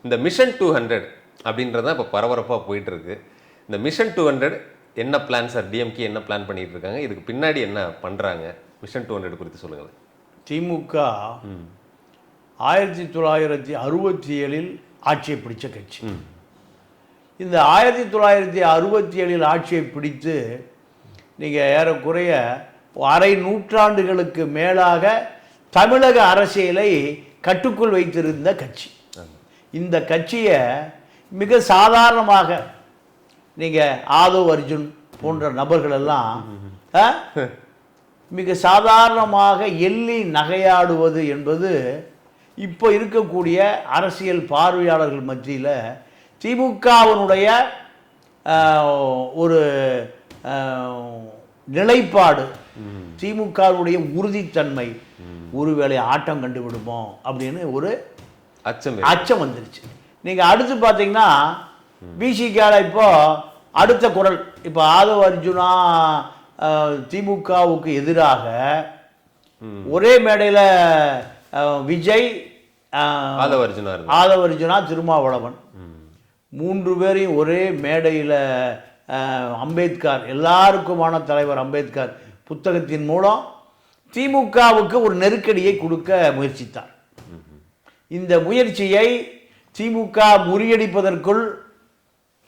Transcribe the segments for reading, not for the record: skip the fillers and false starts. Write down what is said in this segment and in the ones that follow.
இந்த மிஷன் 200 அப்படின்றது தான் இப்போ பரபரப்பாக போயிட்டு இருக்கு. இந்த மிஷன் 200 என்ன பிளான் சார்? டிஎம்கே என்ன பிளான் பண்ணிட்டு இருக்காங்க? இதுக்கு பின்னாடி என்ன பண்ணுறாங்க? மிஷன் 200 குறித்து சொல்லுங்கள். திமுக 1967 ஆட்சியை பிடிச்ச கட்சி. இந்த 1967 ஆட்சியை பிடித்து நீங்கள் ஏறக்குறைய அரை நூற்றாண்டுகளுக்கு மேலாக தமிழக அரசியலை கட்டுக்குள் வைத்திருந்த கட்சி. இந்த கட்சியை மிக சாதாரணமாக நீங்கள் ஆதவ் அர்ஜுன் போன்ற நபர்கள் எல்லாம் மிக சாதாரணமாக எள்ளி நகையாடுவது என்பது இப்போ இருக்கக்கூடிய அரசியல் பார்வையாளர்கள் மத்தியில் திமுகவினுடைய ஒரு நிலைப்பாடு, திமுகவுடைய உறுதித்தன்மை ஒருவேளை ஆட்டம் கண்டுவிடுமோ அப்படின்னு ஒரு அச்சம் வந்துருச்சு. நீங்கள் அடுத்து பார்த்தீங்கன்னா பிசிகால இப்போ அடுத்த குரல், இப்போ ஆதவ் அர்ஜுனா திமுகவுக்கு எதிராக ஒரே மேடையில் விஜய், ஆதவ் அர்ஜுனா, திருமாவளவன் 3 பேரையும் ஒரே மேடையில் அம்பேத்கர், எல்லாருக்குமான தலைவர் அம்பேத்கர் புத்தகத்தின் மூலம் திமுகவுக்கு ஒரு நெருக்கடியை கொடுக்க முயற்சித்தார். இந்த முயற்சியை திமுக முறியடிப்பதற்குள்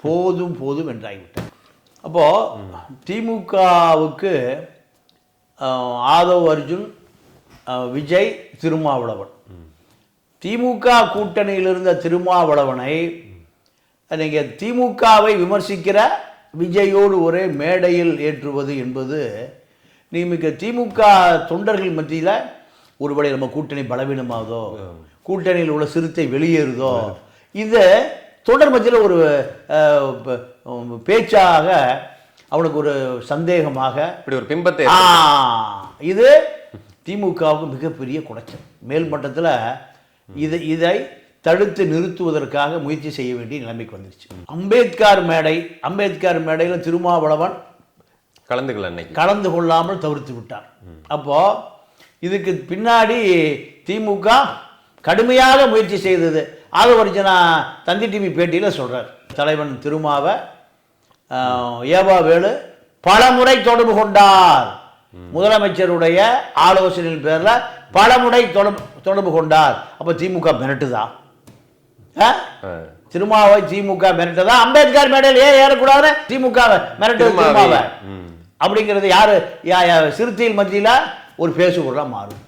போதும் போதும் என்றாகிவிட்டார். அப்போது திமுகவுக்கு ஆதவ் அர்ஜுன், விஜய், திருமாவளவன், திமுக கூட்டணியில் இருந்த திருமாவளவனை நீங்கள் திமுகவை விமர்சிக்கிற விஜயோடு ஒரே மேடையில் ஏற்றுவது என்பது மிக திமுக தொண்டர்கள் மத்தியில் ஒருவேளை நம்ம கூட்டணி பலவீனமாகுதோ, கூட்டணியில் உள்ள சிறுத்தை வெளியேறுதோ, இது தொண்டர் மத்தியில் ஒரு பேச்சாக அவனுக்கு ஒரு சந்தேகமாக இப்படி ஒரு பிம்பத்தை, இது திமுகவுக்கு மிகப்பெரிய குடைச்சல். மேல்மட்டத்தில் இதை தடுத்து நிறுத்துவதற்காக முயற்சி செய்ய வேண்டிய நிலைமைக்கு வந்துருச்சு. அம்பேத்கர் மேடையில் திருமாவளவன் கலந்து கொள்ளாமல் தவிர்த்து விட்டார். அப்போ இதுக்கு பின்னாடி திமுக கடுமையாக முயற்சி செய்தது. ஆதவ் அர்ஜுனா தந்தி டிவி பேட்டியில் சொல்றார், தலைவன் திருமாவை ஏவா வேலு பல முறை தொடர்பு கொண்டார், முதலமைச்சருடைய ஆலோசனையின் பேரில் பல முறை தொடர்பு கொண்டார். அப்போ திமுக மிரட்டுதா? திருமாவை திமுக மிரட்டுதா? அம்பேத்கர் மேடையில் ஏன் ஏறக்கூடாது திமுக மிரட்டுது திருமாவை அப்படிங்கிறது யாரு சிறுத்தையில் மத்தியில் ஒரு பேசுபொருளாக மாறும்.